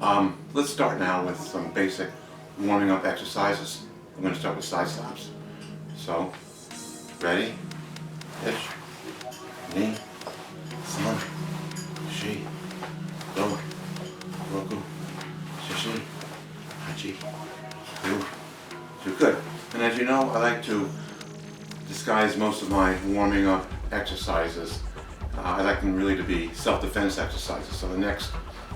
Let's start now with some basic warming up exercises. I'm going to start with side slaps. So, ready? Pitch, knee, san, shi, go, roku, shishi, hachi, do. Good. And as you know, I like to disguise most of my warming up exercises. I like them really to be self-defense exercises. So the next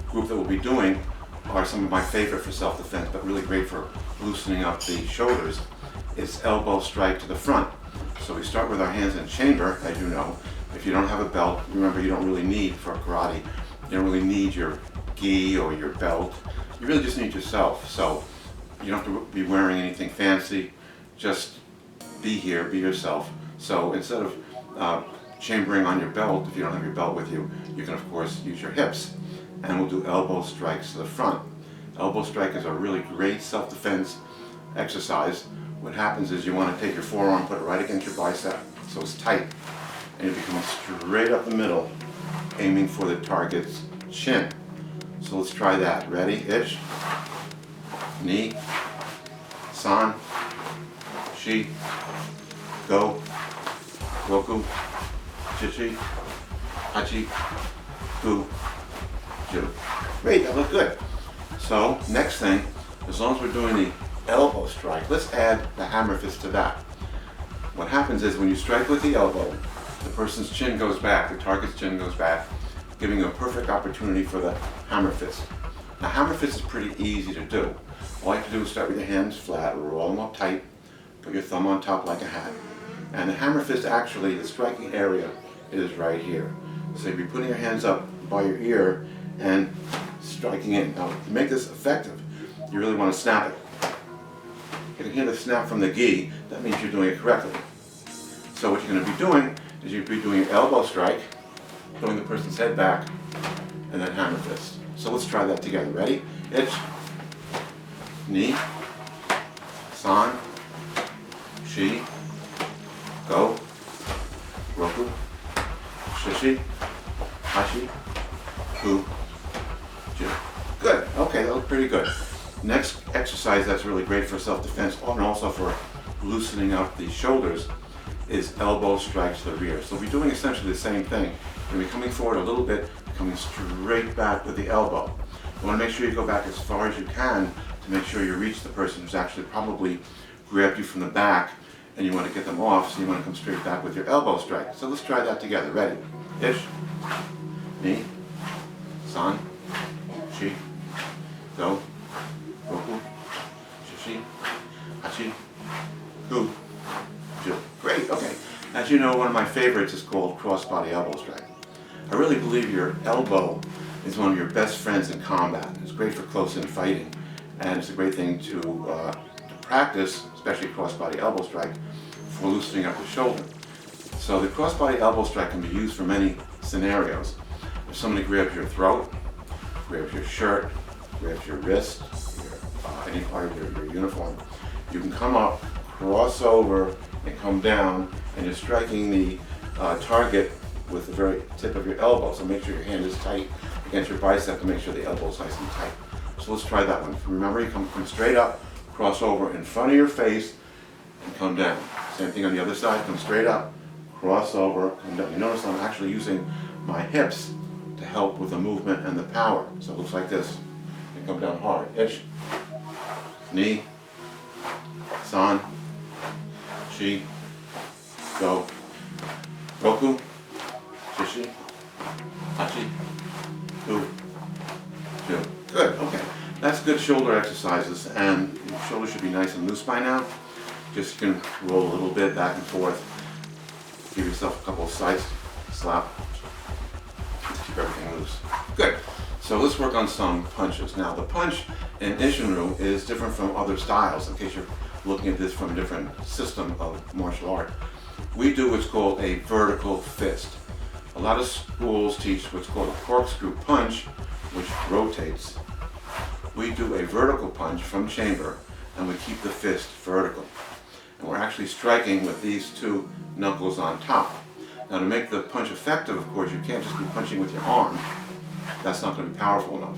group that we'll be doing are some of my favorite for self-defense, but really great for loosening up the shoulders. It's elbow strike to the front. So we start with our hands in chamber, as you know. If you don't have a belt, remember you don't really need, for karate, you don't really need your gi or your belt. You really just need yourself. So you don't have to be wearing anything fancy. Just be here, be yourself. So instead of chambering on your belt, if you don't have your belt with you, you can of course use your hips. And we'll do elbow strikes to the front. Elbow strike is a really great self-defense exercise. What happens is you want to take your forearm, put it right against your bicep, so it's tight. And you're coming straight up the middle, aiming for the target's chin. So let's try that. Ready? Ish. Knee. San. Shi. Go. Roku. Chichi. Hachi. Gu. Ju. Great, that looked good. So, next thing, as long as we're doing the elbow strike, let's add the hammer fist to that. What happens is when you strike with the elbow, the person's chin goes back, the target's chin goes back, giving you a perfect opportunity for the hammer fist. Now, hammer fist is pretty easy to do. All you have to do is start with your hands flat, roll them up tight, put your thumb on top like a hat. And the hammer fist, actually, the striking area is right here. So you'll be putting your hands up by your ear and striking in. Now, to make this effective, you really want to snap it. You can hear the snap from the gi. That means you're doing it correctly. So what you're going to be doing is you'll be doing your elbow strike, pulling the person's head back, and then hammer fist. So let's try that together. Ready? Itch. Knee. San. Shi. Go. Roku. Shishi. Hachi. Gu. Ju. Good. Okay, that looked pretty good. Next exercise that's really great for self-defense and also for loosening up the shoulders is elbow strikes to the rear. So we'll be doing essentially the same thing. You'll be coming forward a little bit, coming straight back with the elbow. You want to make sure you go back as far as you can to make sure you reach the person who's actually probably grabbed you from the back, and you want to get them off, so you want to come straight back with your elbow strike. So let's try that together. Ready? Ish. Knee. San. Shi. Go. Roku. Shishi. Hachi. Gu. Ju. Great, okay. As you know, one of my favorites is called cross-body elbow strike. I really believe your elbow is one of your best friends in combat. It's great for close-in fighting, and it's a great thing to practice, especially cross-body elbow strike, for loosening up the shoulder. So the cross-body elbow strike can be used for many scenarios. If somebody grabs your throat, grabs your shirt, grabs your wrist, any part of your uniform, you can come up, cross over, and come down, and you're striking the target with the very tip of your elbow. So make sure your hand is tight against your bicep to make sure the elbow is nice and tight. So let's try that one. Remember, you come straight up, cross over in front of your face, and come down. Same thing on the other side, come straight up, cross over, come down. You notice I'm actually using my hips to help with the movement and the power. So it looks like this. And come down hard. Ish. Knee. San. Shi. Go. Roku. Shishi. Hachi. Gu. Ju. Good, okay. That's good shoulder exercises, and your shoulders should be nice and loose by now. Just you can roll a little bit back and forth. Give yourself a couple of side slap. Just keep everything loose. Good. So let's work on some punches. Now the punch in Ishinru is different from other styles, in case you're looking at this from a different system of martial art. We do what's called a vertical fist. A lot of schools teach what's called a corkscrew punch, which rotates. We do a vertical punch from chamber, and we keep the fist vertical. And we're actually striking with these two knuckles on top. Now to make the punch effective, of course, you can't just be punching with your arm. That's not going to be powerful enough.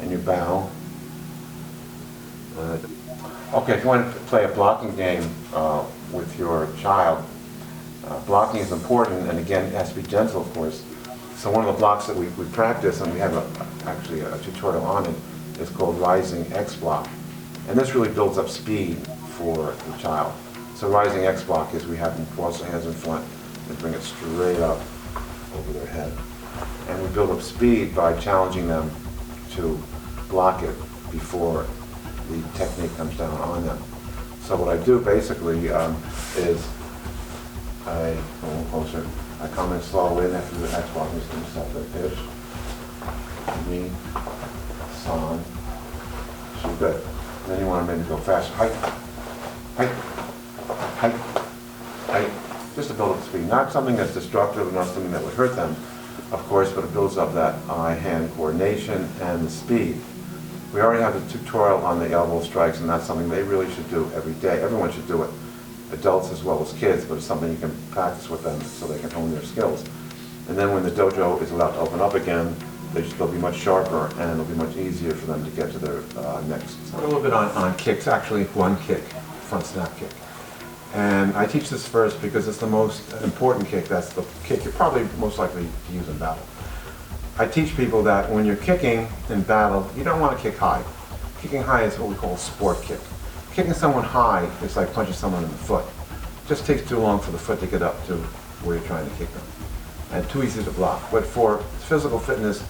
and you bow. Okay, if you want to play a blocking game with your child, blocking is important, and again, it has to be gentle, of course. So one of the blocks that we practice, and we have actually a tutorial on it, is called Rising X Block. And this really builds up speed for the child. So Rising X Block is we have them cross their hands in front and bring it straight up over their head. And we build up speed by challenging them to block it before the technique comes down on them. So what I do basically is I go a little closer. I come in slow in after the X block, I'm just going to stop that pitch. Knee, son. So good. And then you want to maybe go faster. Height, height, height, height. Just to build up speed. Not something that's destructive, not something that would hurt them, of course, but it builds up that eye-hand coordination and the speed. We already have a tutorial on the elbow strikes, and that's something they really should do every day. Everyone should do it. Adults as well as kids, but it's something you can practice with them so they can hone their skills. And then when the dojo is allowed to open up again, they'll be much sharper, and it'll be much easier for them to get to their next. A little bit on kicks, actually one kick, front snap kick. And I teach this first because it's the most important kick. That's the kick you're probably most likely to use in battle. I teach people that when you're kicking in battle, you don't want to kick high. Kicking high is what we call a sport kick. Kicking someone high is like punching someone in the foot. It just takes too long for the foot to get up to where you're trying to kick them. And too easy to block. But for physical fitness,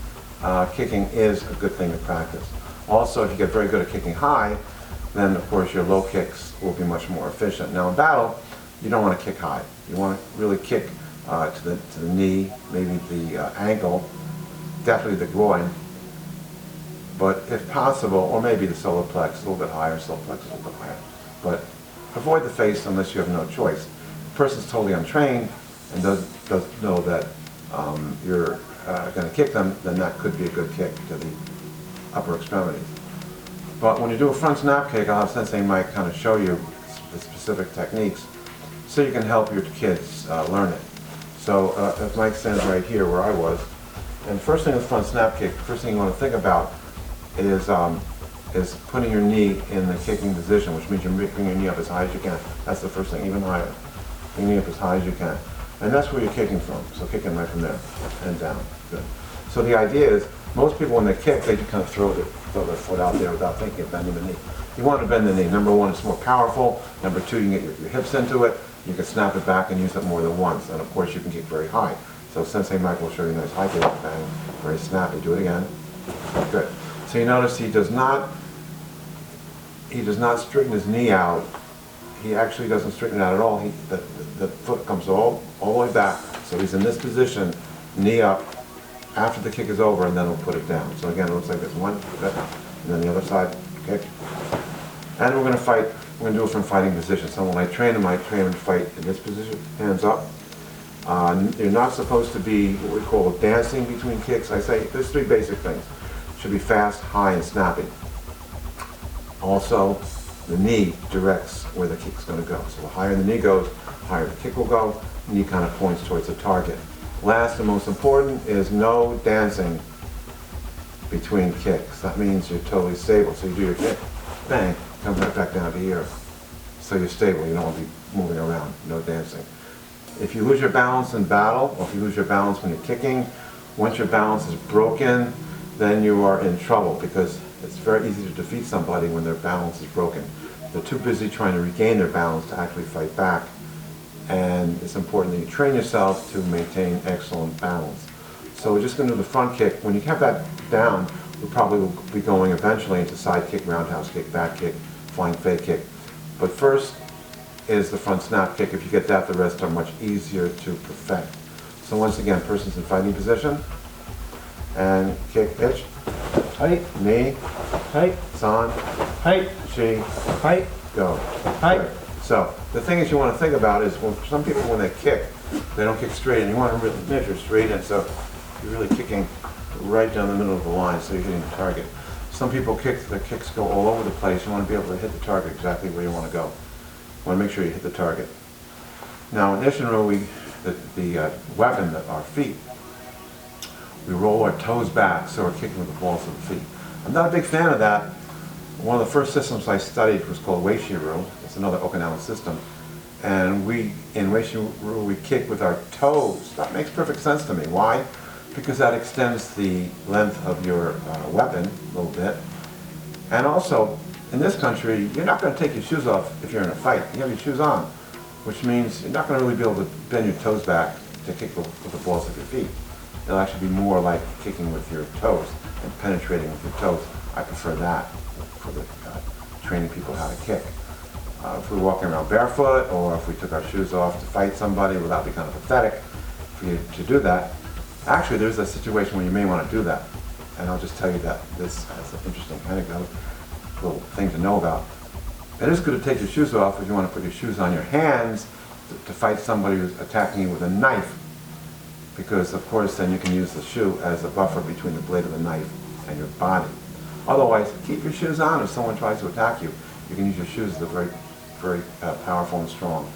kicking is a good thing to practice. Also, if you get very good at kicking high, then of course your low kicks will be much more efficient. Now in battle, you don't want to kick high. You want to really kick to the knee, maybe the ankle, definitely the groin, but if possible, or maybe the solar plex, a little bit higher, solar plex a little bit higher. But avoid the face unless you have no choice. If the person's totally untrained and doesn't know that you're going to kick them, then that could be a good kick to the upper extremities. But when you do a front snap kick, I'll have Sensei Mike kind of show you the specific techniques so you can help your kids learn it. So if Mike stands right here where I was, and first thing with front snap kick, the first thing you want to think about is putting your knee in the kicking position, which means you're bringing your knee up as high as you can. That's the first thing, even higher. Bring your knee up as high as you can. And that's where you're kicking from. So kicking right from there and down. Good. So the idea is, most people when they kick, they just kind of throw their foot out there without thinking of bending the knee. You want to bend the knee. Number one, it's more powerful. Number two, you can get your hips into it. You can snap it back and use it more than once. And of course, you can kick very high. So Sensei Mike will show you a nice high kick, bang, very snappy. Do it again. Good. So you notice he does not straighten his knee out. He actually doesn't straighten it out at all. The foot comes all the way back. So he's in this position, knee up, after the kick is over, and then we'll put it down. So again, it looks like this one, and then the other side, kick. And we're going to fight, we're going to do it from fighting position. So when I train him, I train him to fight in this position, hands up. You're not supposed to be what we call dancing between kicks. I say there's three basic things. It should be fast, high, and snappy. Also, the knee directs where the kick's going to go. So the higher the knee goes, the higher the kick will go. The knee kind of points towards the target. Last and most important is no dancing between kicks. That means you're totally stable. So you do your kick, bang, come right back down to here. So you're stable. You don't want to be moving around. No dancing. If you lose your balance in battle, or if you lose your balance when you're kicking, once your balance is broken, then you are in trouble, because it's very easy to defeat somebody when their balance is broken. They're too busy trying to regain their balance to actually fight back. And it's important that you train yourself to maintain excellent balance. So we're just going to do the front kick. When you have that down, we probably will be going eventually into side kick, roundhouse kick, back kick, flying fake kick. But first is the front snap kick. If you get that, the rest are much easier to perfect. So once again, person's in fighting position, and kick, pitch, height, knee, height, san, height, shi, height, go, height. So the thing is you want to think about is, well, some people when they kick, they don't kick straight, and you want to really measure straight in, so you're really kicking right down the middle of the line, so you're hitting the target. Some people their kicks go all over the place. You want to be able to hit the target exactly where you want to go. You want to make sure you hit the target. Now in Ishinro, the weapon, our feet, we roll our toes back, so we're kicking with the balls of the feet. I'm not a big fan of that. One of the first systems I studied was called Weishiru. It's another Okinawan system. And in Weishiru, we kick with our toes. That makes perfect sense to me. Why? Because that extends the length of your weapon a little bit. And also, in this country, you're not going to take your shoes off if you're in a fight. You have your shoes on, which means you're not going to really be able to bend your toes back to kick with the balls of your feet. It'll actually be more like kicking with your toes and penetrating with your toes. I prefer that for the training people how to kick. If we're walking around barefoot, or if we took our shoes off to fight somebody, well, that would be kind of pathetic for you to do that. Actually, there's a situation where you may want to do that. And I'll just tell you that this is an interesting anecdote, little thing to know about. It is good to take your shoes off if you want to put your shoes on your hands to fight somebody who's attacking you with a knife. Because, of course, then you can use the shoe as a buffer between the blade of the knife and your body. Otherwise, keep your shoes on if someone tries to attack you. You can use your shoes as a very, very powerful and strong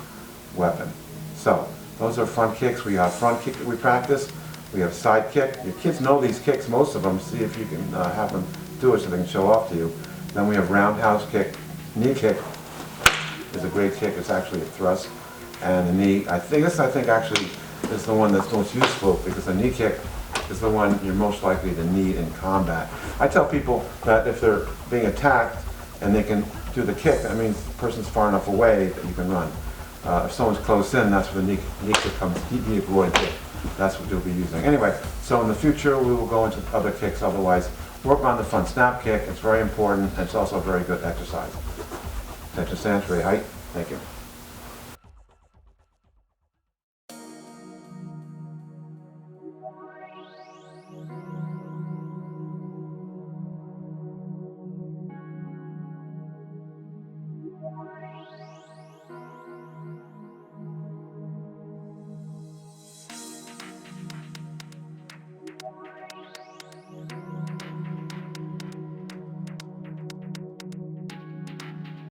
weapon. So, those are front kicks. We have front kick that we practice. We have side kick. Your kids know these kicks, most of them. See if you can have them do it so they can show off to you. Then we have roundhouse kick. Knee kick is a great kick. It's actually a thrust. And the knee, I think actually is the one that's most useful, because the knee kick is the one you're most likely to need in combat. I tell people that if they're being attacked and they can do the kick, that means the person's far enough away that you can run. If someone's close in, that's where the knee kick comes, knee avoid kick. That's what you'll be using. Anyway, so in the future we will go into other kicks. Otherwise, work on the front snap kick. It's very important, and it's also a very good exercise. Attention stance, very height. Thank you.